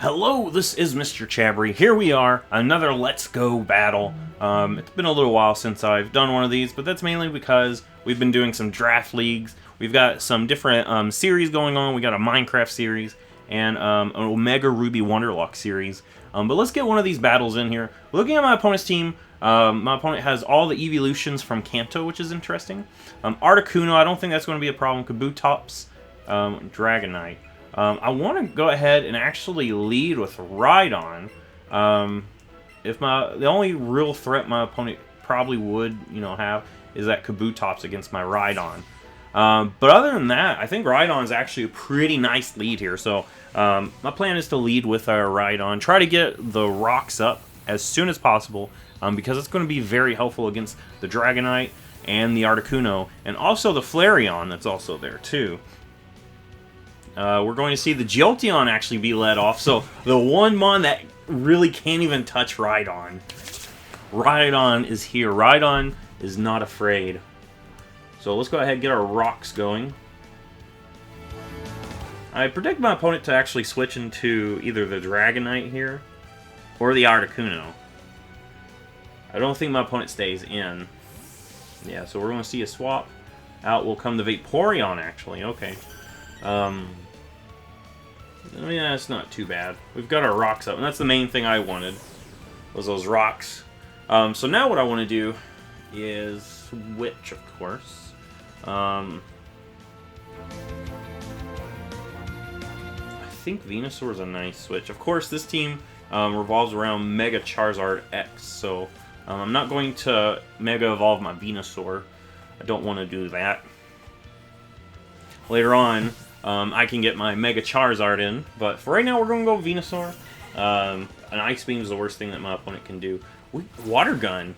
Hello, this is Mr. Chabry. Here we are, another Let's Go battle. It's been a little while since I've done one of these, but that's mainly because we've been doing some draft leagues. We've got some different series going on. We got a Minecraft series and an Omega Ruby Wonderlock series. But let's get one of these battles in here. Looking at my opponent's team, my opponent has all the evolutions from Kanto, which is interesting. Articuno, I don't think that's going to be a problem. Kabutops, Dragonite. I want to go ahead and actually lead with Rhydon. The only real threat my opponent probably would, have is that Kabutops against my Rhydon. But other than that, I think Rhydon is actually a pretty nice lead here. So my plan is to lead with our Rhydon, try to get the rocks up as soon as possible, because it's going to be very helpful against the Dragonite and the Articuno, and also the Flareon that's also there too. We're going to see the Jolteon actually be let off, so the one mon that really can't even touch Rhydon. Rhydon is here. Rhydon is not afraid. So let's go ahead and get our rocks going. I predict my opponent to actually switch into either the Dragonite here or the Articuno. I don't think my opponent stays in. Yeah, so we're going to see a swap. Out will come the Vaporeon, actually. Okay. I mean, that's not too bad. We've got our rocks up, and that's the main thing I wanted, was those rocks. So now what I want to do is switch, of course. I think Venusaur is a nice switch. Of course, this team revolves around Mega Charizard X, so I'm not going to Mega Evolve my Venusaur. I don't want to do that. Later on, I can get my Mega Charizard in, but for right now, we're going to go Venusaur. An Ice Beam is the worst thing that my opponent can do. Water Gun.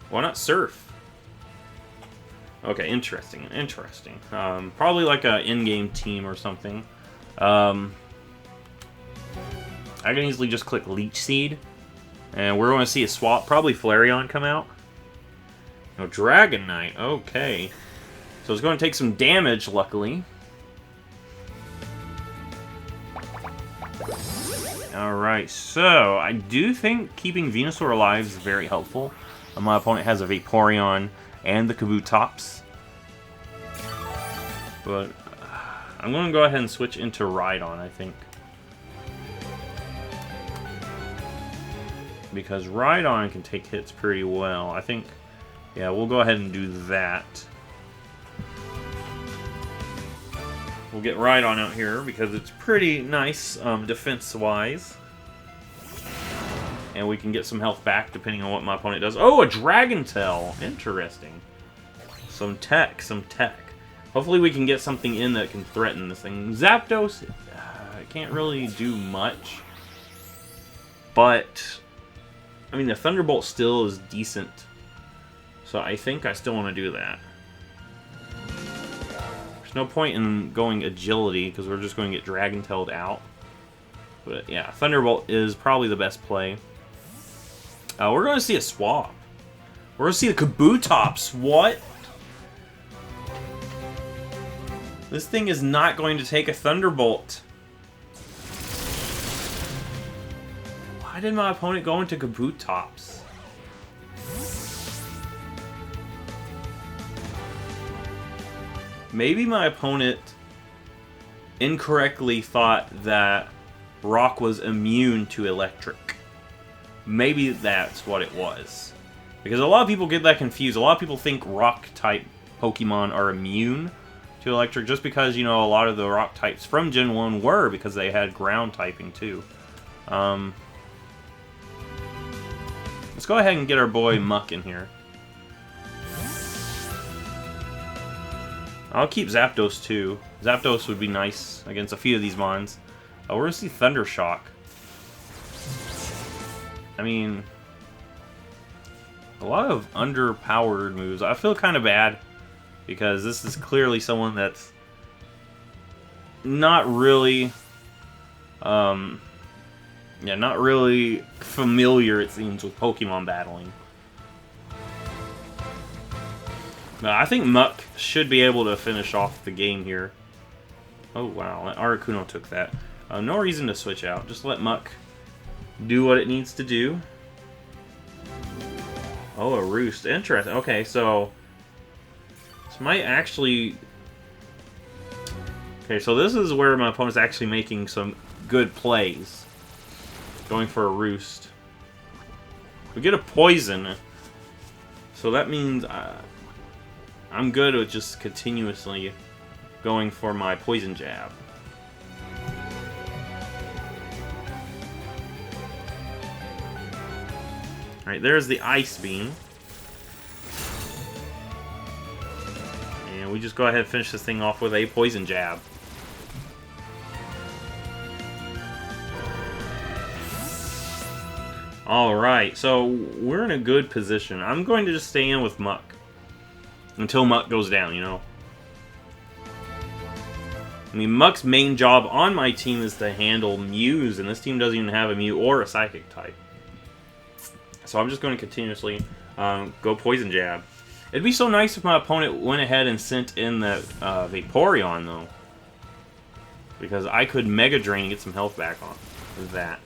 Why not Surf? Okay, interesting. Probably like an in-game team or something. I can easily just click Leech Seed, and we're going to see a swap. Probably Flareon come out. No, Dragonite. Okay. So it's going to take some damage, luckily. Alright, so I do think keeping Venusaur alive is very helpful. My opponent has a Vaporeon and the Kabutops. But I'm going to go ahead and switch into Rhydon, I think. Because Rhydon can take hits pretty well. I think, yeah, we'll go ahead and do that. We'll get Rhydon out here because it's pretty nice defense-wise. And we can get some health back depending on what my opponent does. Oh, a Dragon Tail! Interesting. Some tech. Hopefully we can get something in that can threaten this thing. Zapdos, can't really do much. But, I mean, the Thunderbolt still is decent. So I think I still want to do that. There's no point in going Agility, because we're just going to get Dragon-tailed out. But yeah, Thunderbolt is probably the best play. We're going to see a swap. We're going to see the Kabutops. What? This thing is not going to take a Thunderbolt. Why did my opponent go into Kabutops? Maybe my opponent incorrectly thought that Rock was immune to Electric. Maybe that's what it was. Because a lot of people get that confused. A lot of people think Rock-type Pokemon are immune to Electric just because, a lot of the Rock types from Gen 1 were, because they had Ground typing too. Let's go ahead and get our boy Muck in here. I'll keep Zapdos too. Zapdos would be nice against a few of these mons. We're going to see Thunder Shock. I mean, a lot of underpowered moves. I feel kind of bad because this is clearly someone that's not really, not really familiar, it seems, with Pokemon battling. But I think Muck should be able to finish off the game here. Oh wow, that Articuno took that. No reason to switch out. Just let Muck do what it needs to do. Oh, a roost. Interesting. Okay, so this might actually... Okay, so this is where my opponent's actually making some good plays. Going for a roost. We get a poison. So that means I'm good with just continuously going for my poison jab. Alright, there's the Ice Beam. And we just go ahead and finish this thing off with a poison jab. Alright, so we're in a good position. I'm going to just stay in with Muck. Until Muck goes down, you know? I mean, Muck's main job on my team is to handle Mews, and this team doesn't even have a Mew or a Psychic type. So I'm just going to continuously go Poison Jab. It'd be so nice if my opponent went ahead and sent in that Vaporeon, though. Because I could Mega Drain and get some health back on that.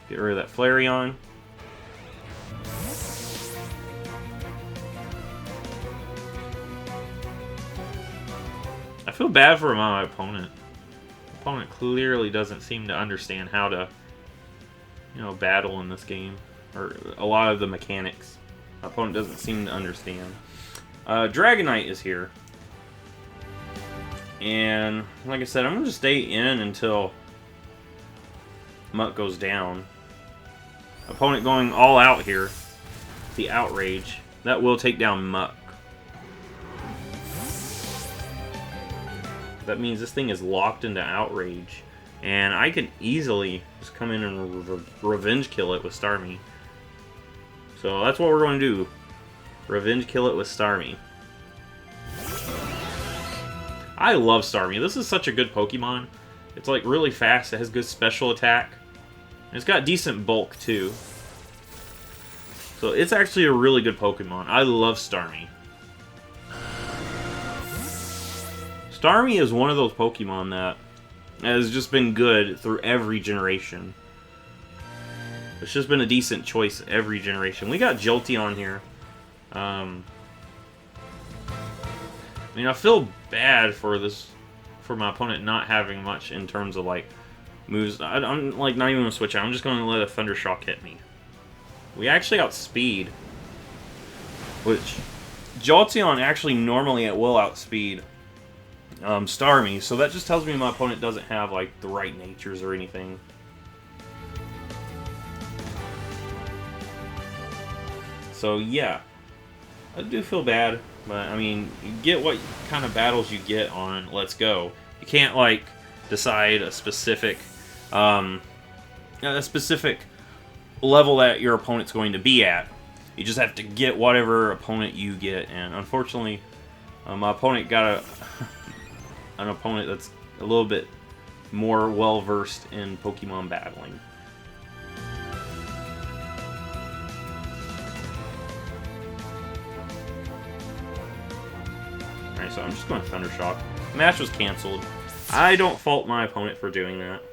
Get rid of that Flareon. I feel bad for my opponent. My opponent clearly doesn't seem to understand how to, you know, battle in this game. Or a lot of the mechanics. My opponent doesn't seem to understand. Dragonite is here. And, like I said, I'm going to stay in until Muck goes down. Opponent going all out here. The Outrage. That will take down Muck. That means this thing is locked into Outrage. And I can easily just come in and Revenge Kill it with Starmie. So that's what we're going to do. Revenge Kill it with Starmie. I love Starmie. This is such a good Pokemon. It's like really fast. It has good special attack. And it's got decent bulk too. So it's actually a really good Pokemon. I love Starmie. Starmie is one of those Pokemon that has just been good through every generation. It's just been a decent choice every generation. We got Jolteon here. I mean, I feel bad for my opponent not having much in terms of like moves. I'm like not even gonna switch out. I'm just gonna let a Thunder Shock hit me. We actually outspeed, which Jolteon actually normally it will outspeed Starmie. So that just tells me my opponent doesn't have like the right natures or anything. So yeah, I do feel bad, but I mean, you get what kind of battles you get on Let's Go. You can't like decide a specific level that your opponent's going to be at. You just have to get whatever opponent you get, and unfortunately, my opponent got an opponent that's a little bit more well versed in Pokemon battling. Alright, so I'm just going to Thunder Shock. Match was canceled. I don't fault my opponent for doing that.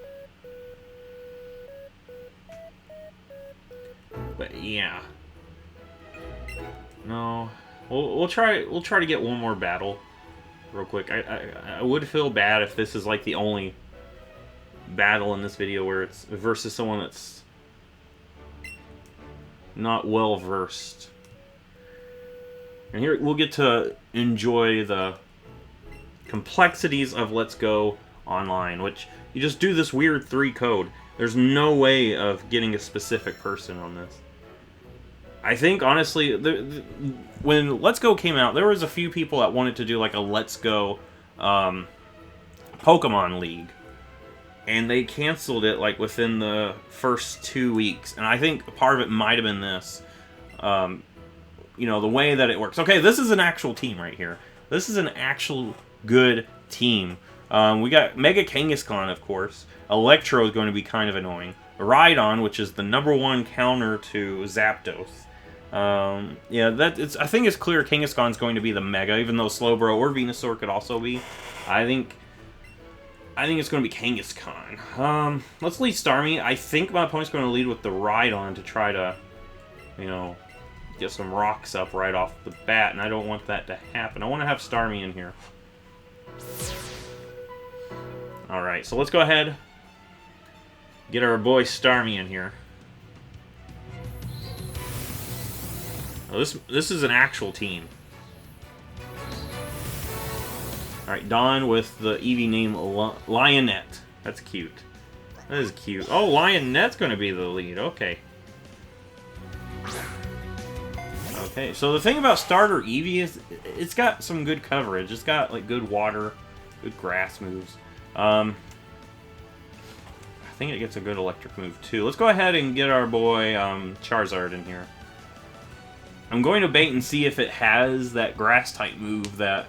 But yeah. No. We'll try to get one more battle real quick. I would feel bad if this is like the only battle in this video where it's versus someone that's not well versed. And here we'll get to enjoy the complexities of Let's Go Online, which you just do this weird 3 code. There's no way of getting a specific person on this. I think, honestly, when Let's Go came out, there was a few people that wanted to do like a Let's Go Pokemon League. And they canceled it like within the first 2 weeks. And I think part of it might have been this. You know, the way that it works. Okay, this is an actual team right here. This is an actual good team. We got Mega Kangaskhan, of course. Electro is going to be kind of annoying. Rhydon, which is the #1 counter to Zapdos. Yeah, I think it's clear Kangaskhan's going to be the Mega, even though Slowbro or Venusaur could also be. I think I think it's going to be Kangaskhan. Let's lead Starmie. I think my opponent's going to lead with the Rhydon to try to, you know, get some rocks up right off the bat, and I don't want that to happen. I want to have Starmie in here. Alright, so let's go ahead. Get our boy Starmie in here. Oh, this is an actual team. Alright, Dawn with the Eevee name Lionette. That's cute. That is cute. Oh, Lionette's going to be the lead. Okay. Okay, so the thing about starter Eevee is it's got some good coverage. It's got like good water, good grass moves. I think it gets a good electric move too. Let's go ahead and get our boy Charizard in here. I'm going to bait and see if it has that grass type move that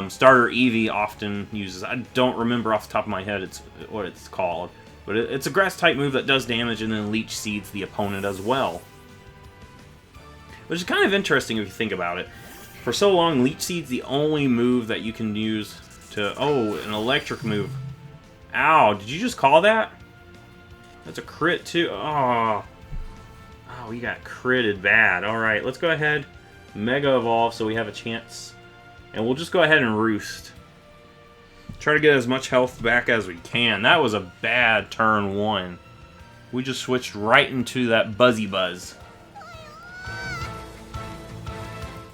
starter Eevee often uses. I don't remember off the top of my head what it's called, but it's a grass type move that does damage and then leech seeds the opponent as well. Which is kind of interesting if you think about it. For so long, Leech Seed's the only move that you can use to... Oh, an electric move. Ow, did you just call that? That's a crit too. Oh, we got critted bad. Alright, let's go ahead. Mega Evolve so we have a chance. And we'll just go ahead and Roost. Try to get as much health back as we can. That was a bad turn 1. We just switched right into that Buzzy Buzz.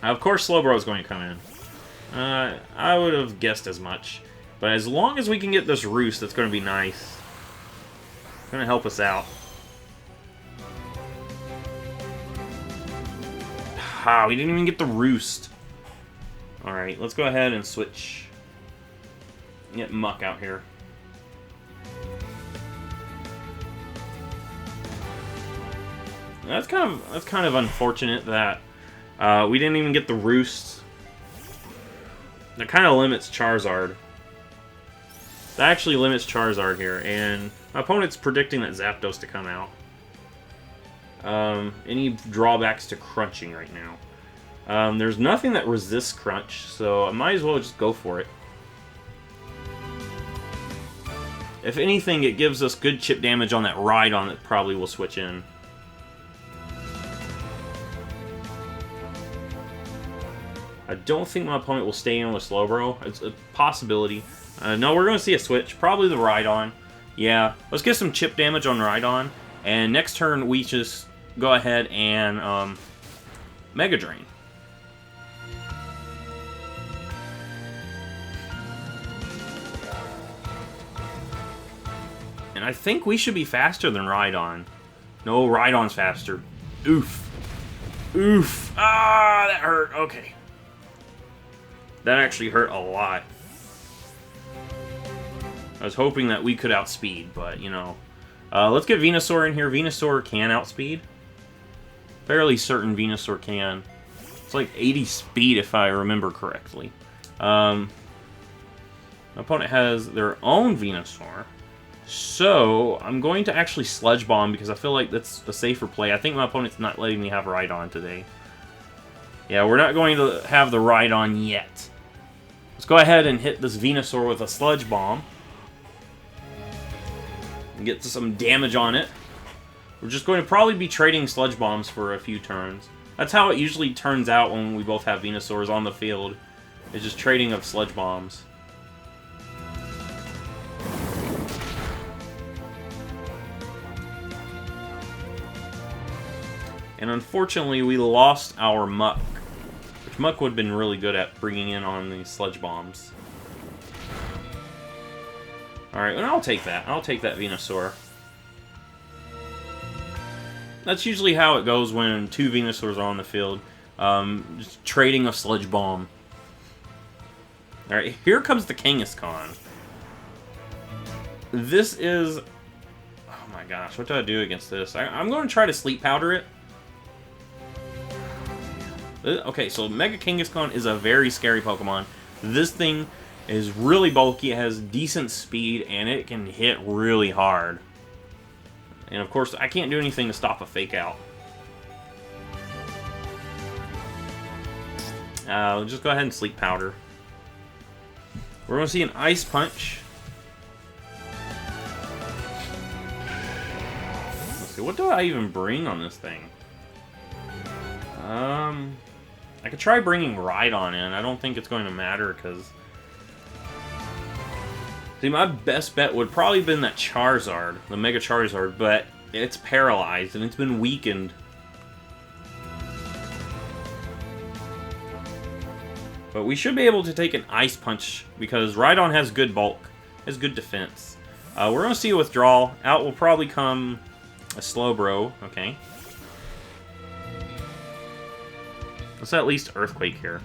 Of course, Slowbro is going to come in. I would have guessed as much. But as long as we can get this Roost, that's going to be nice. It's going to help us out. Ah, we didn't even get the Roost. Alright, let's go ahead and switch. Get Muck out here. That's kind of unfortunate that we didn't even get the Roost. That kind of limits Charizard. That actually limits Charizard here, and my opponent's predicting that Zapdos to come out. Any drawbacks to crunching right now? There's nothing that resists crunch, so I might as well just go for it. If anything, it gives us good chip damage on that Rhydon that probably will switch in. I don't think my opponent will stay in with Slowbro. It's a possibility. No, we're going to see a switch. Probably the Rhydon. Yeah, let's get some chip damage on Rhydon. And next turn, we just go ahead and Mega Drain. And I think we should be faster than Rhydon. No, Rhydon's faster. Oof. Oof. Ah, that hurt. Okay. That actually hurt a lot. I was hoping that we could outspeed, but, you know. Let's get Venusaur in here. Venusaur can outspeed. Fairly certain Venusaur can. It's like 80 speed, if I remember correctly. My opponent has their own Venusaur. So, I'm going to actually Sludge Bomb because I feel like that's the safer play. I think my opponent's not letting me have Rhydon today. Yeah, we're not going to have the Rhydon yet. Let's go ahead and hit this Venusaur with a Sludge Bomb. And get some damage on it. We're just going to probably be trading Sludge Bombs for a few turns. That's how it usually turns out when we both have Venusaurs on the field. It's just trading of Sludge Bombs. And unfortunately, we lost our Muck. Which Muck would have been really good at bringing in on these Sludge Bombs. Alright, and I'll take that. I'll take that Venusaur. That's usually how it goes when two Venusaurs are on the field. Just trading a Sludge Bomb. Alright, here comes the Kangaskhan. This is... Oh my gosh, what do I do against this? I'm going to try to Sleep Powder it. Okay, so Mega Kangaskhan is a very scary Pokemon. This thing is really bulky, it has decent speed, and it can hit really hard. And of course, I can't do anything to stop a Fake Out. Just go ahead and Sleep Powder. We're going to see an Ice Punch. Okay, what do I even bring on this thing? I could try bringing Rhydon in. I don't think it's going to matter, because... See, my best bet would probably have been that Charizard, the Mega Charizard, but it's paralyzed, and it's been weakened. But we should be able to take an Ice Punch, because Rhydon has good bulk, has good defense. We're going to see a withdrawal. Out will probably come a Slowbro, okay. Let's at least Earthquake here.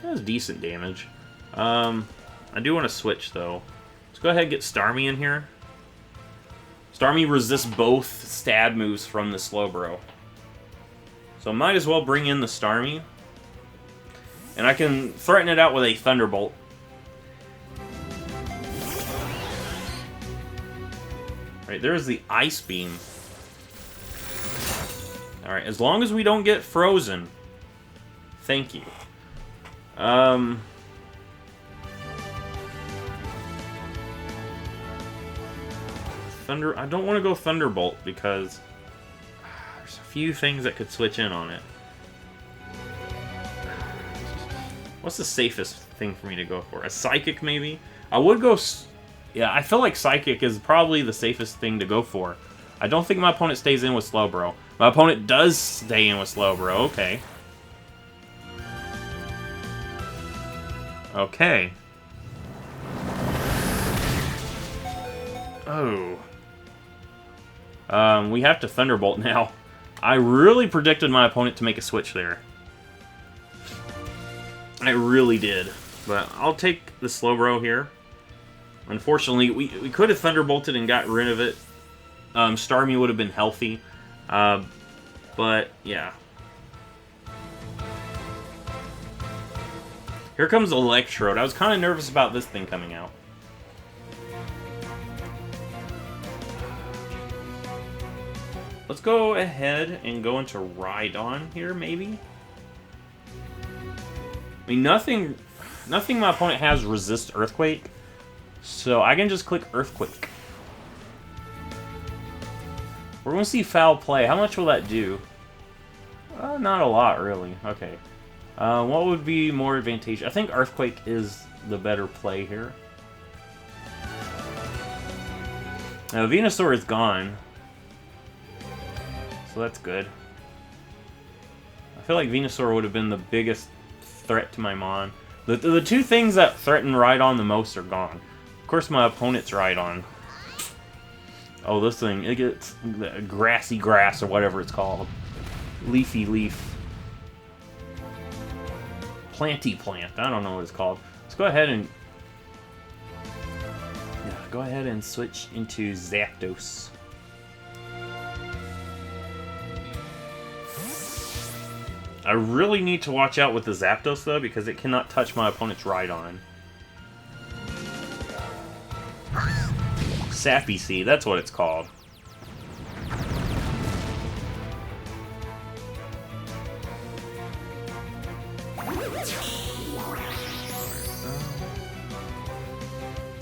That was decent damage. I do want to switch, though. Let's go ahead and get Starmie in here. Starmie resists both stab moves from the Slowbro. So I might as well bring in the Starmie. And I can threaten it out with a Thunderbolt. Right, there's the Ice Beam. Alright, as long as we don't get frozen. Thank you. I don't want to go Thunderbolt because there's a few things that could switch in on it. What's the safest thing for me to go for? A Psychic, maybe? I would go... Yeah, I feel like Psychic is probably the safest thing to go for. I don't think my opponent stays in with Slowbro. My opponent does stay in with Slowbro, okay. Okay. Oh. We have to Thunderbolt now. I really predicted my opponent to make a switch there. I really did. But I'll take the Slowbro here. Unfortunately, we could have Thunderbolted and got rid of it. Starmie would have been healthy. But, yeah. Here comes Electrode. I was kind of nervous about this thing coming out. Let's go ahead and go into Rhydon here, maybe? I mean, nothing my opponent has resists Earthquake. So I can just click Earthquake. We're going to see Foul Play. How much will that do? Not a lot, really. Okay. What would be more advantageous? I think Earthquake is the better play here. Now, Venusaur is gone. So that's good. I feel like Venusaur would have been the biggest threat to my Mon. The two things that threaten Rhydon the most are gone. Of course, my opponent's Rhydon. Oh, this thing, it gets grassy grass or whatever it's called. Leafy leaf. Planty plant. I don't know what it's called. Let's go ahead and... Yeah, go ahead and switch into Zapdos. I really need to watch out with the Zapdos, though, because it cannot touch my opponent's Rhydon. Sappy Seed, that's what it's called.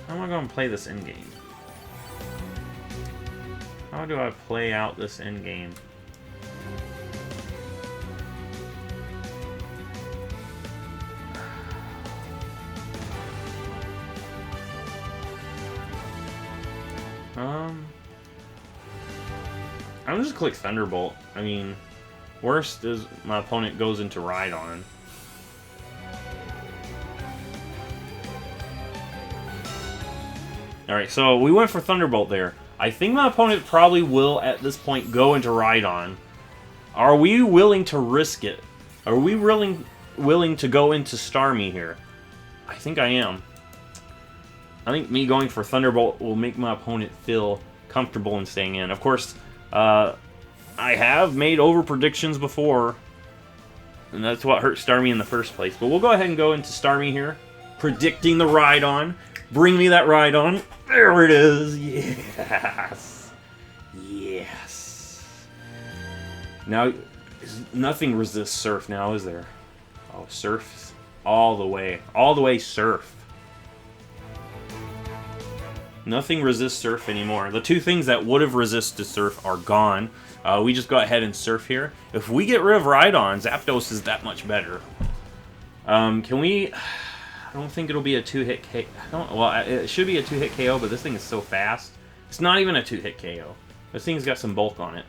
How am I going to play this endgame? How do I play out this endgame? I'm just click Thunderbolt. I mean, worst is my opponent goes into Rhydon. Alright, so we went for Thunderbolt there. I think my opponent probably will, at this point, go into Rhydon. Are we willing to risk it? Are we willing to go into Starmie here? I think I am. I think me going for Thunderbolt will make my opponent feel comfortable in staying in. Of course, I have made over predictions before, and that's what hurt Starmie in the first place. But we'll go ahead and go into Starmie here, predicting the Rhydon. Bring me that Rhydon. There it is. Yes. Yes. Now, nothing resists Surf now, is there? Oh, Surf all the way. All the way Surf. Nothing resists Surf anymore. The two things that would have resisted Surf are gone. We just go ahead and Surf here. If we get rid of Rhydon, Zapdos is that much better. Can we... I don't think it'll be a 2-hit KO. Well, it should be a 2-hit KO, but this thing is so fast. It's not even a 2-hit KO. This thing's got some bulk on it.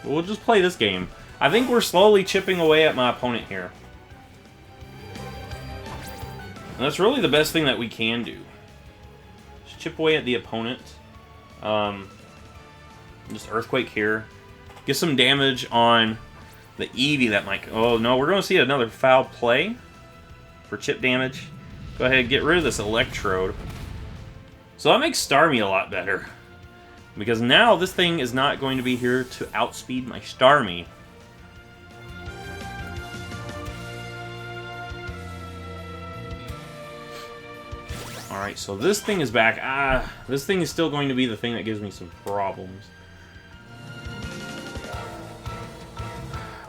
We'll just play this game. I think we're slowly chipping away at my opponent here. And that's really the best thing that we can do. Just chip away at the opponent. Just Earthquake here. Get some damage on the Eevee that might... Oh, no, we're going to see another foul play for chip damage. Go ahead and get rid of this Electrode. So that makes Starmie a lot better. Because now this thing is not going to be here to outspeed my Starmie. Alright, so this thing is back. This thing is still going to be the thing that gives me some problems.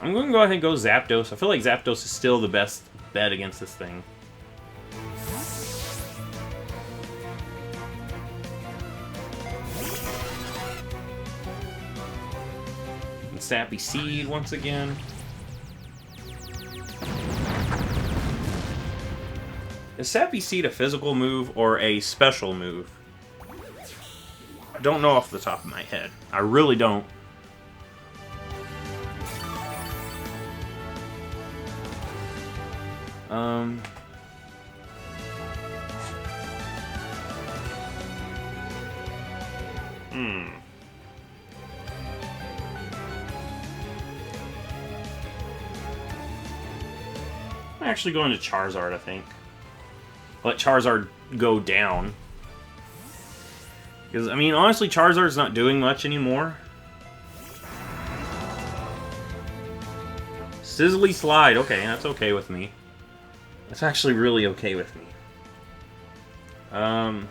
I'm going to go ahead and go Zapdos. I feel like Zapdos is still the best bet against this thing. And Sappy Seed once again. Is Sappy Seed a physical move or a special move? I don't know off the top of my head. I really don't. I'm actually going to Charizard, I think. Let Charizard go down. Because, I mean, honestly, Charizard's not doing much anymore. Sizzly Slide. Okay, that's okay with me. That's actually really okay with me. I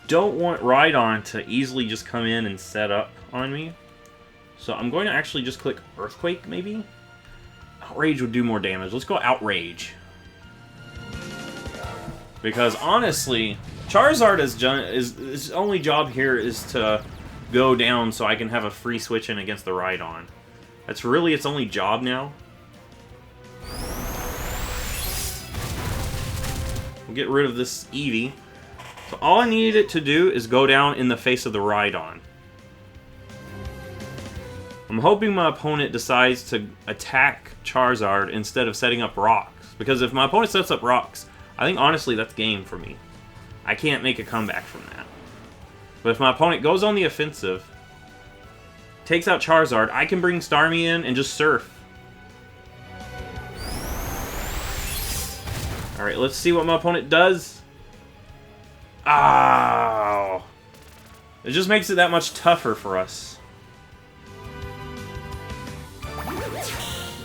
don't want Rhydon to easily just come in and set up on me. So I'm going to actually just click Earthquake, maybe? Outrage would do more damage. Let's go Outrage. Because honestly, Charizard is his only job here is to go down so I can have a free switch in against the Rhydon. That's really its only job now. We'll get rid of this Eevee. So all I needed it to do is go down in the face of the Rhydon. I'm hoping my opponent decides to attack Charizard instead of setting up rocks. Because if my opponent sets up rocks, I think honestly that's game for me. I can't make a comeback from that. But if my opponent goes on the offensive, takes out Charizard, I can bring Starmie in and just Surf. Alright, let's see what my opponent does. Oh! It just makes it that much tougher for us.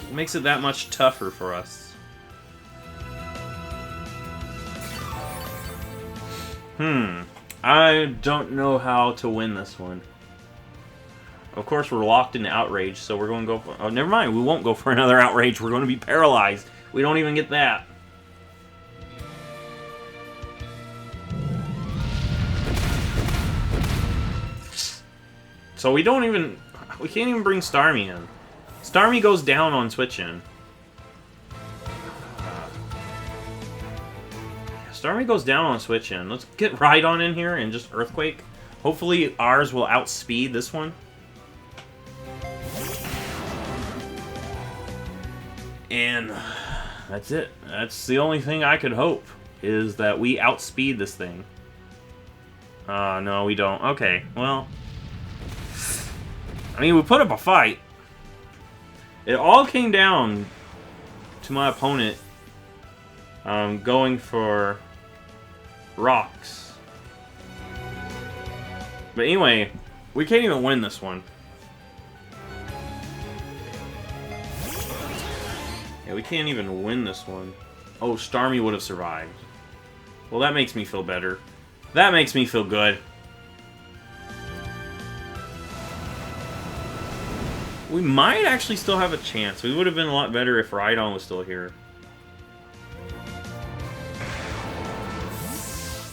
It makes it that much tougher for us. I don't know how to win this one. Of course, we're locked into Outrage, so we're going to go for... Oh, never mind. We won't go for another Outrage. We're going to be paralyzed. We don't even get that. So we don't even... We can't even bring Starmie in. Starmie goes down on switch in. Starmie goes down on switch in. Let's get Rhydon in here and just Earthquake. Hopefully ours will outspeed this one. And that's it. That's the only thing I could hope, is that we outspeed this thing. No, we don't. Okay, well... I mean, we put up a fight. It all came down to my opponent going for rocks. But anyway, we can't even win this one. Yeah, we can't even win this one. Oh, Starmie would have survived. Well, that makes me feel better. That makes me feel good. We might actually still have a chance. We would have been a lot better if Rhydon was still here.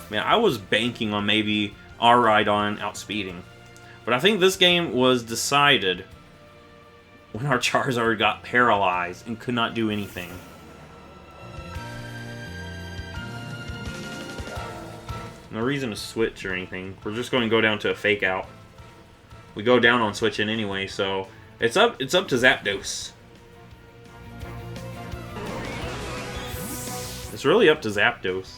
Man, I was banking on maybe our Rhydon outspeeding. But I think this game was decided when our Charizard got paralyzed and could not do anything. No reason to switch or anything. We're just going to go down to a fake out. We go down on switching anyway, so it's up to Zapdos. It's really up to Zapdos.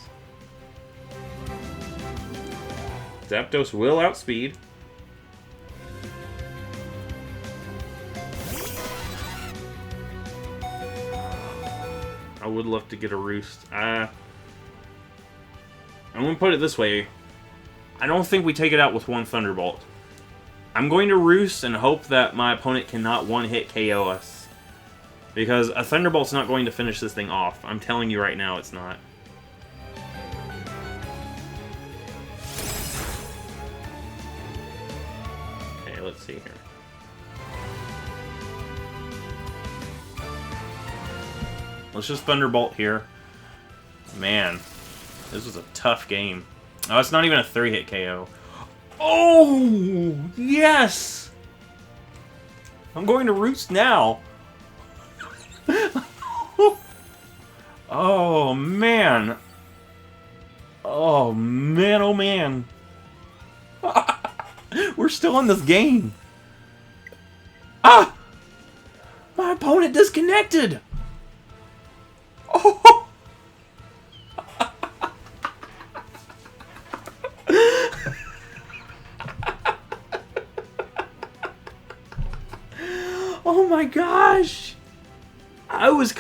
Zapdos will outspeed. I would love to get a Roost. I'm going to put it this way. I don't think we take it out with one Thunderbolt. I'm going to Roost and hope that my opponent cannot one-hit KO us. Because a Thunderbolt's not going to finish this thing off. I'm telling you right now, it's not. Okay, let's see here. Let's just Thunderbolt here. Man, this was a tough game. Oh, it's not even a 3-hit KO. Oh, yes! I'm going to Roost now. Oh, man. Oh, man, oh, man. We're still in this game. Ah! My opponent disconnected. Oh! Oh my gosh! I was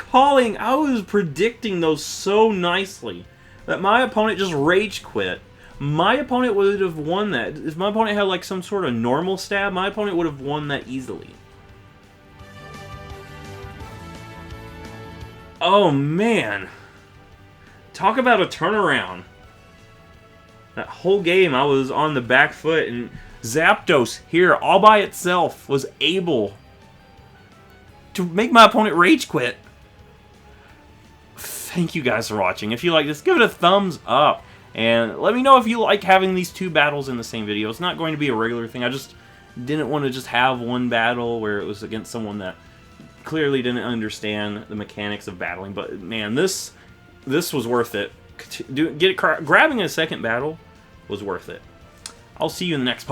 predicting those so nicely that my opponent just rage quit. My opponent would have won that. If my opponent had like some sort of normal stab, my opponent would have won that easily. Oh man. Talk about a turnaround. That whole game I was on the back foot, and Zapdos here all by itself was able to make my opponent rage quit. Thank you guys for watching. If you like this, give it a thumbs up. And let me know if you like having these two battles in the same video. It's not going to be a regular thing. I just didn't want to just have one battle where it was against someone that clearly didn't understand the mechanics of battling. But man, this was worth it. Grabbing a second battle was worth it. I'll see you in the next post.